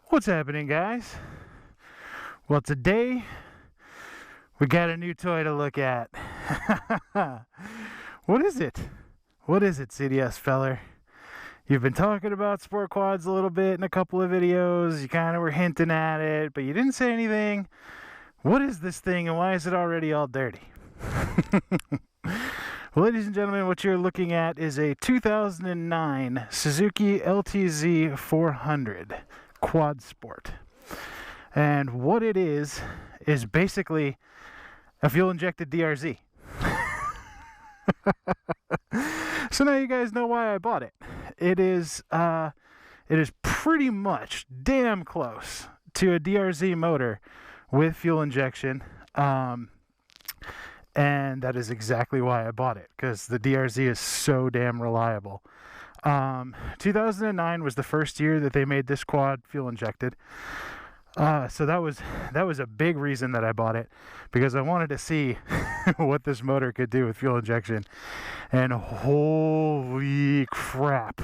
What's happening, guys? Well, today we got a new toy to look at. What is it? What is it, CDS feller? You've been talking about sport quads a little bit in a couple of videos. You kind of were hinting at it, but you didn't say anything. What is this thing and why is it already all dirty? Well, ladies and gentlemen, what you're looking at is a 2009 Suzuki LTZ400 Quad Sport. And what it is basically a fuel-injected DRZ. So now you guys know why I bought it. It is pretty much damn close to a DRZ motor with fuel injection. And that is exactly why I bought it, because the DRZ is so damn reliable. 2009 was the first year that they made this quad fuel injected. So that was a big reason that I bought it, because I wanted to see what this motor could do with fuel injection. And holy crap.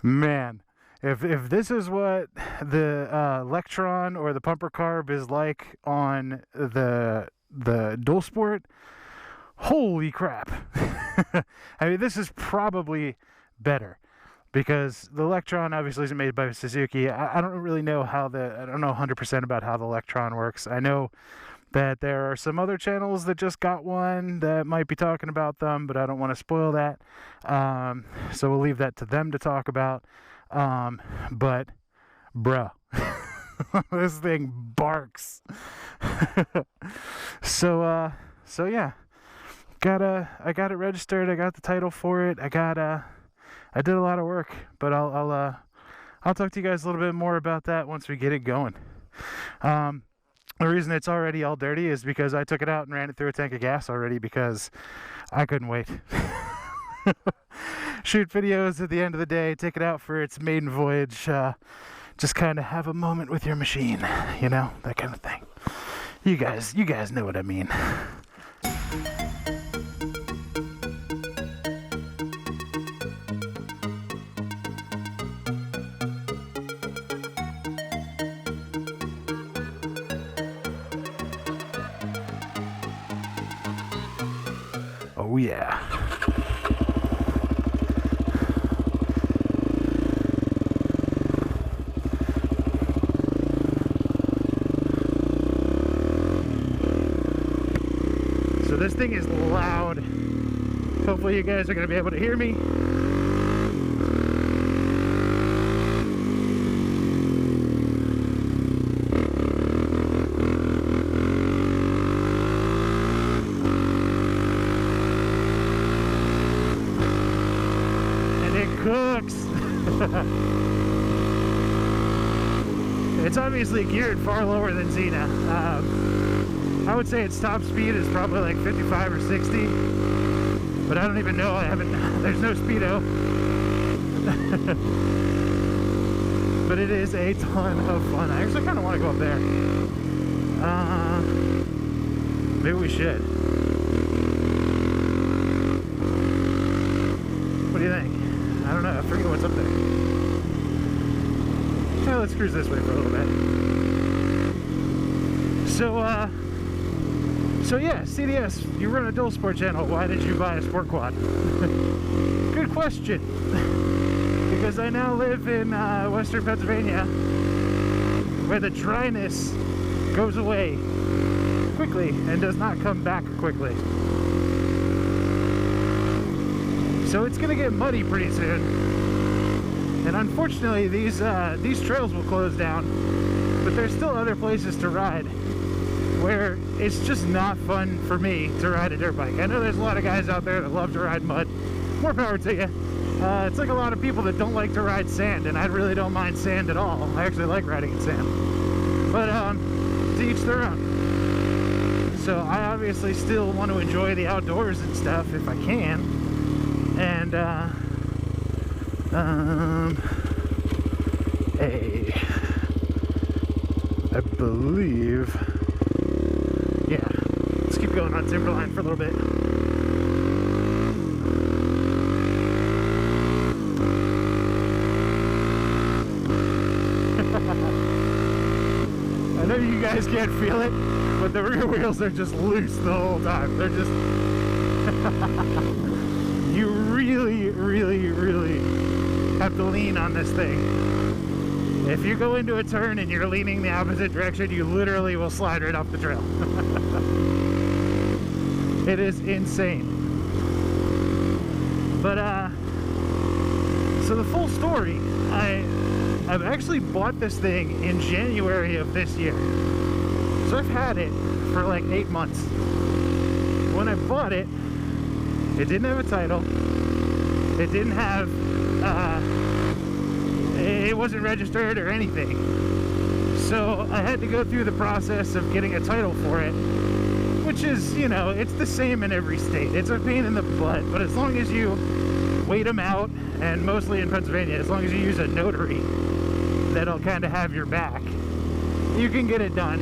Man. If this is what the Electron or the pumper carb is like on the Dual Sport, holy crap. I mean, this is probably better, because the Electron obviously isn't made by Suzuki. I don't really know I don't know 100% about how the Electron works. I know that there are some other channels that just got one that might be talking about them, but I don't want to spoil that. So we'll leave that to them to talk about. But bruh, this thing barks. So yeah, I got it registered. I got the title for it. I did a lot of work, but I'll talk to you guys a little bit more about that once we get it going. The reason it's already all dirty is because I took it out and ran it through a tank of gas already, because I couldn't wait. Shoot videos at the end of the day, take it out for its maiden voyage, just kind of have a moment with your machine, you know, that kind of thing. You guys know what I mean. Oh yeah. So this thing is loud. Hopefully you guys are going to be able to hear me. It's obviously geared far lower than Xena. I would say its top speed is probably like 55 or 60, but I don't even know. There's no speedo. But it is a ton of fun. I actually kind of want to go up there. Maybe we should. What do you think? I don't know. I forget what's up there. Yeah, let's cruise this way for a little bit. So yeah, CDS, you run a Dual Sport channel. Why did you buy a sport quad? Good question. Because I now live in Western Pennsylvania, where the dryness goes away quickly and does not come back quickly. So it's gonna get muddy pretty soon, and unfortunately these trails will close down, but there's still other places to ride where it's just not fun for me to ride a dirt bike. I know there's a lot of guys out there that love to ride mud. More power to you. It's like a lot of people that don't like to ride sand, and I really don't mind sand at all. I actually like riding in sand, but to each their own. So I obviously still want to enjoy the outdoors and stuff if I can. And I believe, yeah, let's keep going on Timberline for a little bit. maybe you guys can't feel it, but the rear wheels are just loose the whole time. They're just you really, really, really have to lean on this thing. If you go into a turn and you're leaning the opposite direction, you literally will slide right off the trail. It is insane. But so the full story, I've actually bought this thing in January of this year. So I've had it for like 8 months. When I bought it, it didn't have a title. It didn't have, it wasn't registered or anything. So I had to go through the process of getting a title for it, which is, you know, it's the same in every state. It's a pain in the butt, but as long as you wait them out, and mostly in Pennsylvania, as long as you use a notary that'll kind of have your back, you can get it done.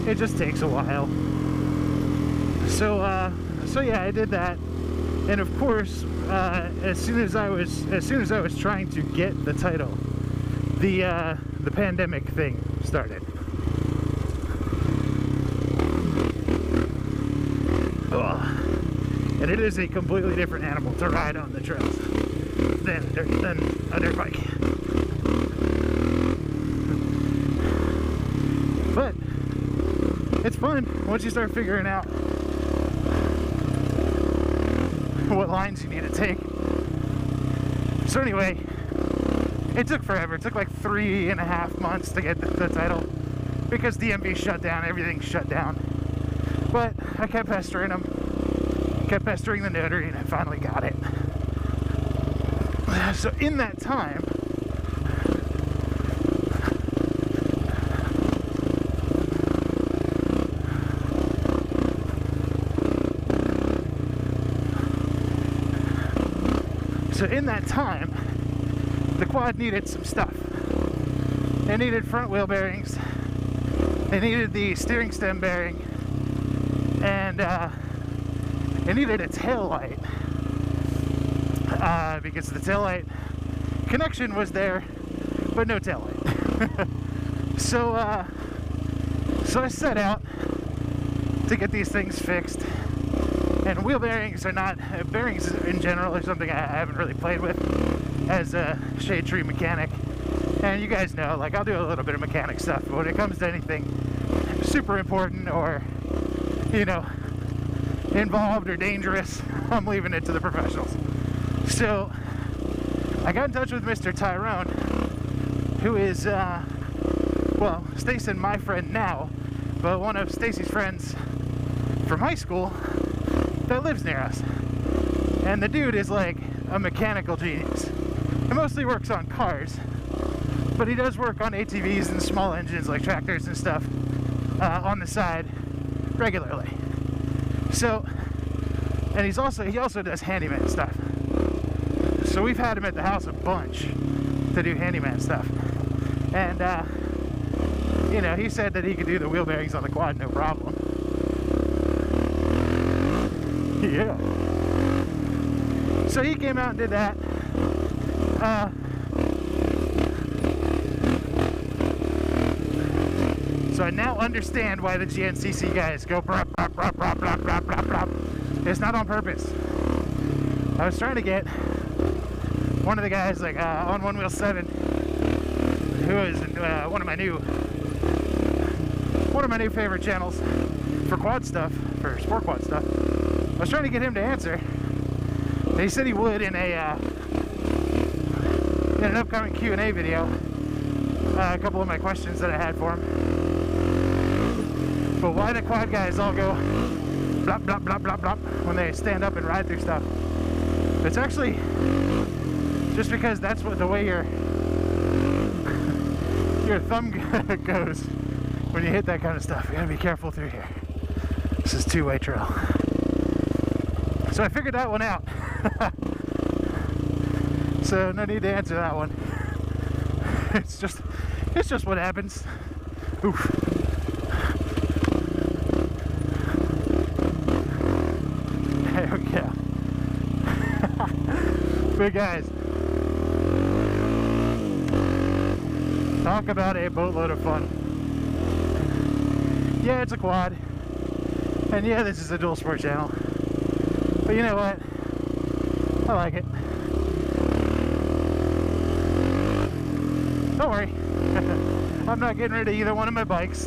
It just takes a while. So yeah, I did that, and of course, as soon as I was trying to get the title, the pandemic thing started. Ugh. And it is a completely different animal to ride on the trails than a dirt bike. But it's fun once you start figuring out what lines you need to take. So anyway, it took forever. It took like 3.5 months to get the title because DMV shut down, everything shut down. But I kept pestering them, kept pestering the notary, and I finally got it. So in that time, the quad needed some stuff. It needed front wheel bearings, it needed the steering stem bearing, and it needed a tail light, because the tail light connection was there, but no tail light. So I set out to get these things fixed. And wheel bearings are not, bearings in general are something I haven't really played with as a shade tree mechanic. And you guys know, like, I'll do a little bit of mechanic stuff, but when it comes to anything super important or, you know, involved or dangerous, I'm leaving it to the professionals. So I got in touch with Mr. Tyrone, who is, well, Stacy and my friend now, but one of Stacy's friends from high school that lives near us. And the dude is like a mechanical genius. He mostly works on cars, but he does work on ATVs and small engines like tractors and stuff on the side regularly. So, and he also does handyman stuff. So we've had him at the house a bunch to do handyman stuff. And you know, he said that he could do the wheel bearings on the quad no problem. Yeah. So he came out and did that. So I now understand why the GNCC guys go brop, brop, brop, brop, brop, brop, brop, brop. It's not on purpose. I was trying to get one of the guys like on One Wheel 7, who is one of my new favorite channels for quad stuff, for sport quad stuff. I was trying to get him to answer, and he said he would in an upcoming Q&A video, a couple of my questions that I had for him. But why do quad guys all go blop, blop, blop, blop, blop when they stand up and ride through stuff? It's actually just because that's what the way your thumb goes when you hit that kind of stuff. You gotta be careful through here. This is two-way trail. So I figured that one out. So no need to answer that one. It's just what happens. Oof. There we go. But guys, talk about a boatload of fun. yeah, it's a quad. And yeah, this is a dual sport channel. But you know what? I like it. Don't worry. I'm not getting rid of either one of my bikes.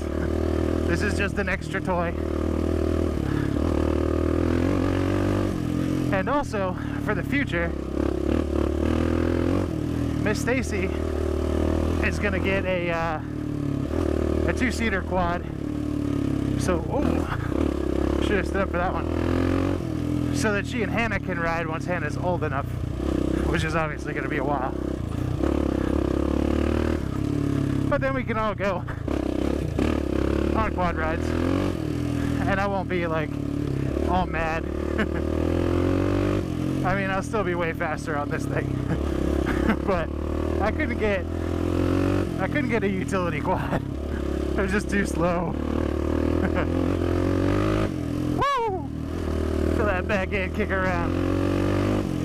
This is just an extra toy. And also, for the future, Miss Stacy is gonna get a two-seater quad. So, oh, should have stood up for that one. So that she and Hannah can ride once Hannah's old enough, which is obviously gonna be a while. But then we can all go on quad rides, and I won't be like all mad. I mean, I'll still be way faster on this thing, but I couldn't get a utility quad. It was just too slow. Woo! Feel that back end kick around.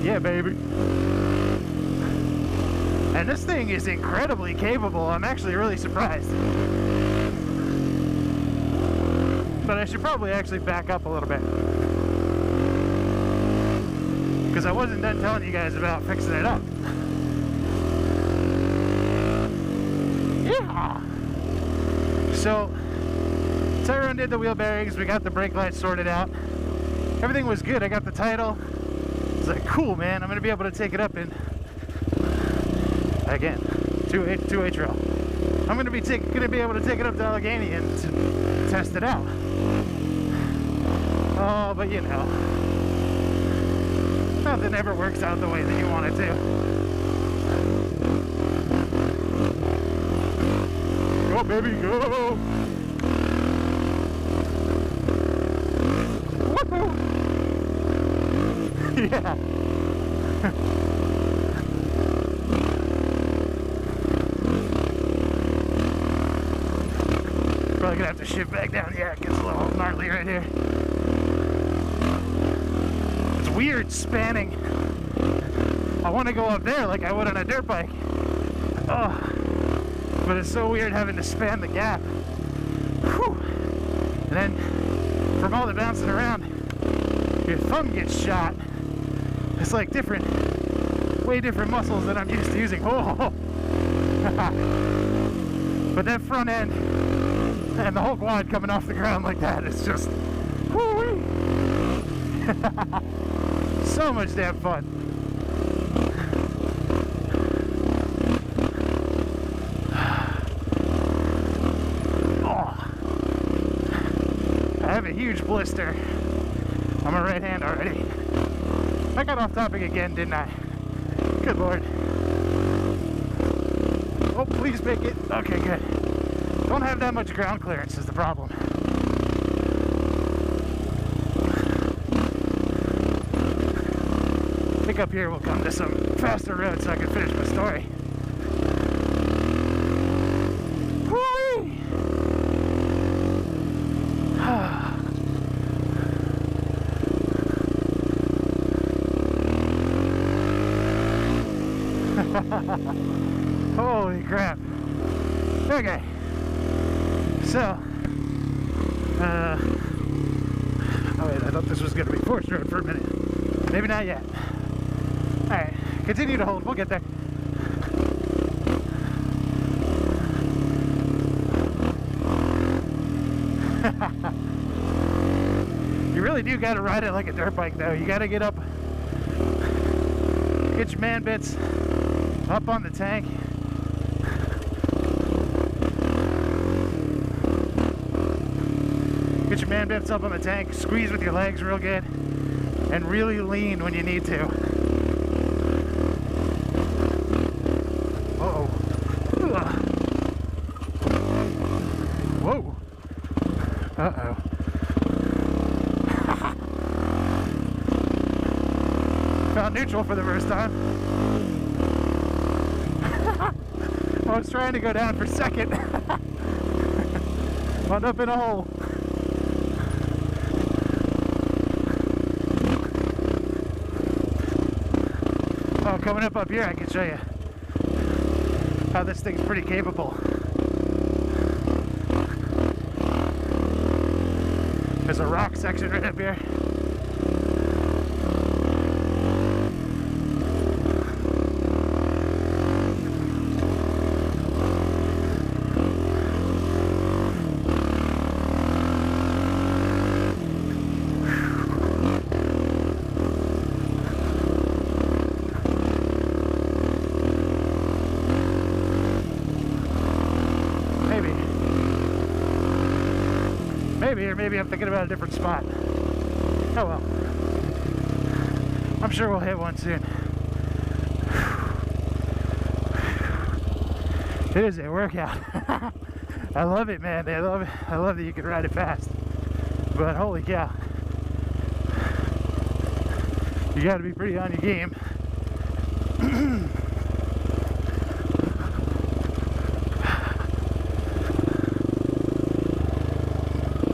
Yeah, baby. And this thing is incredibly capable. I'm actually really surprised. But I should probably actually back up a little bit, because I wasn't done telling you guys about fixing it up. Yeah. So everyone did the wheel bearings. We got the brake lights sorted out. Everything was good. I got the title. It's like, cool, man. I'm gonna be able to take it up in, again, 2 trail. I'm gonna be able to take it up to Allegheny and to test it out. Oh, but you know, nothing ever works out the way that you want it to. Go, baby, go! Woohoo! Yeah. Probably gonna have to shift back down. Yeah, it gets a little gnarly right here. It's weird spanning. I want to go up there like I would on a dirt bike. Oh, but it's so weird having to span the gap. Whew. And then from all the bouncing around, your thumb gets shot. It's like way different muscles than I'm used to using. Oh. But that front end and the whole quad coming off the ground like that, it's just whoo-wee. So much damn fun. Oh. I have a huge blister on my right hand already. I got off topic again, didn't I? Good Lord. Oh, please make it. Okay, good. Don't have that much ground clearance is the problem. I think up here we'll come to some faster roads so I can finish my story. Whee! Holy crap. Okay. So, oh wait, I thought this was going to be forced road for a minute. Maybe not yet. Alright, continue to hold, we'll get there. You really do got to ride it like a dirt bike though. You got to get up, get your man bits up on the tank. Get your man bits up on the tank, squeeze with your legs real good, and really lean when you need to. Uh-oh. Whoa. Uh-oh. Found neutral for the first time. I was trying to go down for second. Wound up in a hole. Oh, coming up here I can show you how this thing's pretty capable. There's a rock section right up here. Or maybe I'm thinking about a different spot. Oh well. I'm sure we'll hit one soon. It is a workout. I love it, man. I love it. I love that you can ride it fast. But holy cow. You gotta be pretty on your game.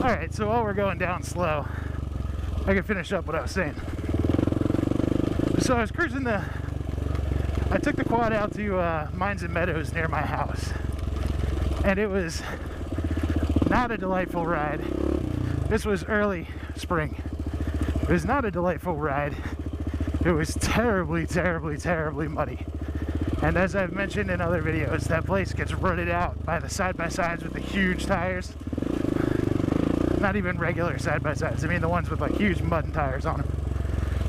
Alright, so while we're going down slow, I can finish up what I was saying. So I was cruising I took the quad out to Mines and Meadows near my house. And it was not a delightful ride. This was early spring. It was not a delightful ride. It was terribly, terribly, terribly muddy. And as I've mentioned in other videos, that place gets rutted out by the side-by-sides with the huge tires. Not even regular side-by-sides. I mean the ones with like huge mud and tires on them.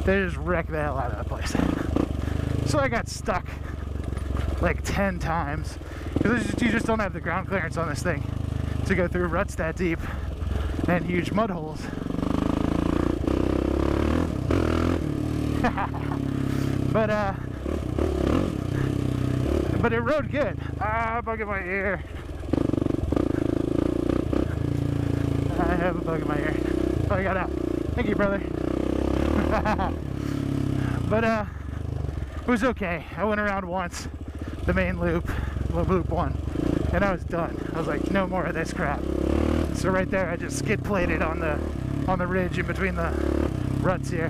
They just wreck the hell out of that place. So I got stuck like 10 times. Because you just don't have the ground clearance on this thing to go through ruts that deep and huge mud holes. But it rode good. Ah, bug in my ear. I have a bug in my ear. Oh, I got out. Thank you, brother. But it was okay. I went around once, the main loop, loop 1, and I was done. I was like, no more of this crap. So right there, I just skid plated on the ridge in between the ruts here.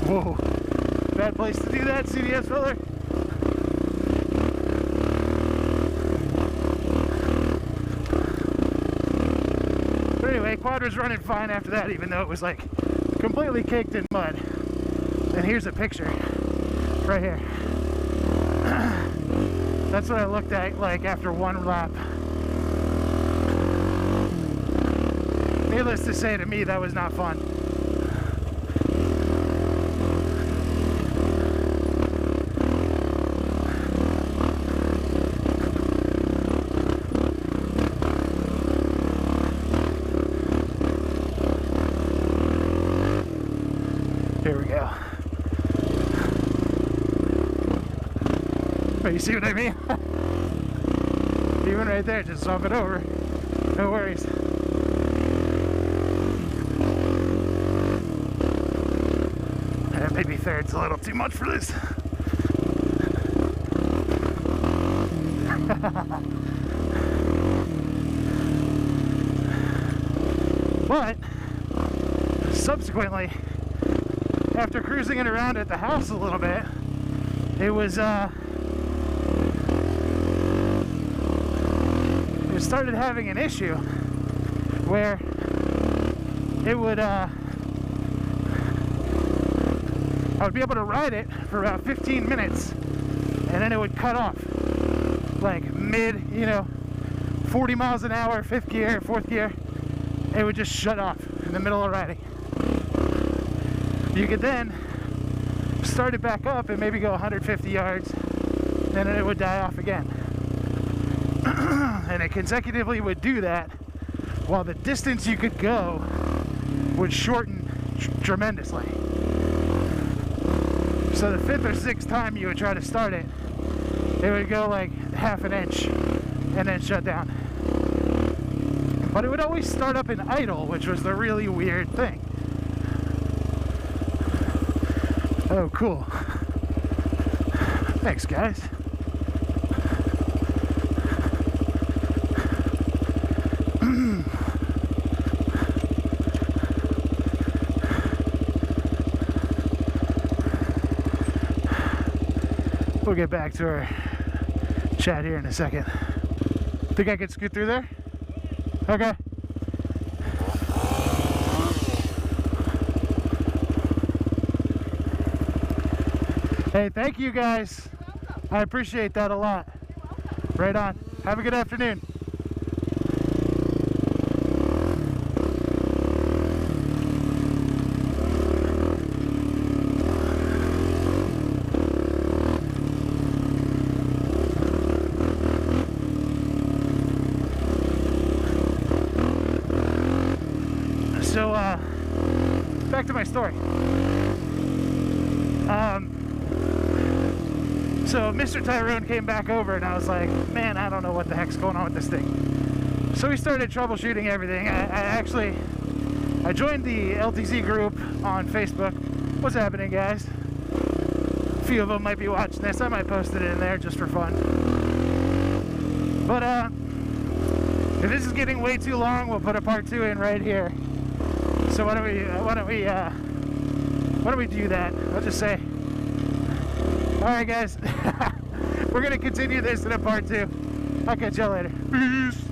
Whoa. Bad place to do that, CDS filler. But anyway, quad was running fine after that, even though it was like completely caked in mud. And here's a picture right here. That's what I looked at like after one lap. Needless to say, to me, that was not fun. Here we go. But you see what I mean? Even right there, just swap it over. No worries. Maybe third's a little too much for this. But subsequently, after cruising it around at the house a little bit, it was it started having an issue where it would I would be able to ride it for about 15 minutes and then it would cut off like mid, 40 miles an hour, 5th gear, 4th gear. It would just shut off in the middle of riding. You could then start it back up and maybe go 150 yards, and then it would die off again. And it consecutively would do that while the distance you could go would shorten tremendously. So the 5th or 6th time you would try to start it, it would go like half an inch and then shut down. But it would always start up in idle, which was the really weird thing. Oh, cool. Thanks, guys. we'll get back to our chat here in a second. Think I could scoot through there? Okay. Hey, thank you guys. I appreciate that a lot. Right on. Have a good afternoon. So, back to my story. So Mr. Tyrone came back over and I was like, man, I don't know what the heck's going on with this thing. So we started troubleshooting everything. I joined the LTZ group on Facebook. What's happening, guys? A few of them might be watching this. I might post it in there just for fun. But if this is getting way too long, we'll put a part 2 in right here. So why don't we do that? I'll just say, alright guys, we're gonna continue this in a part 2. I'll catch y'all later. Peace.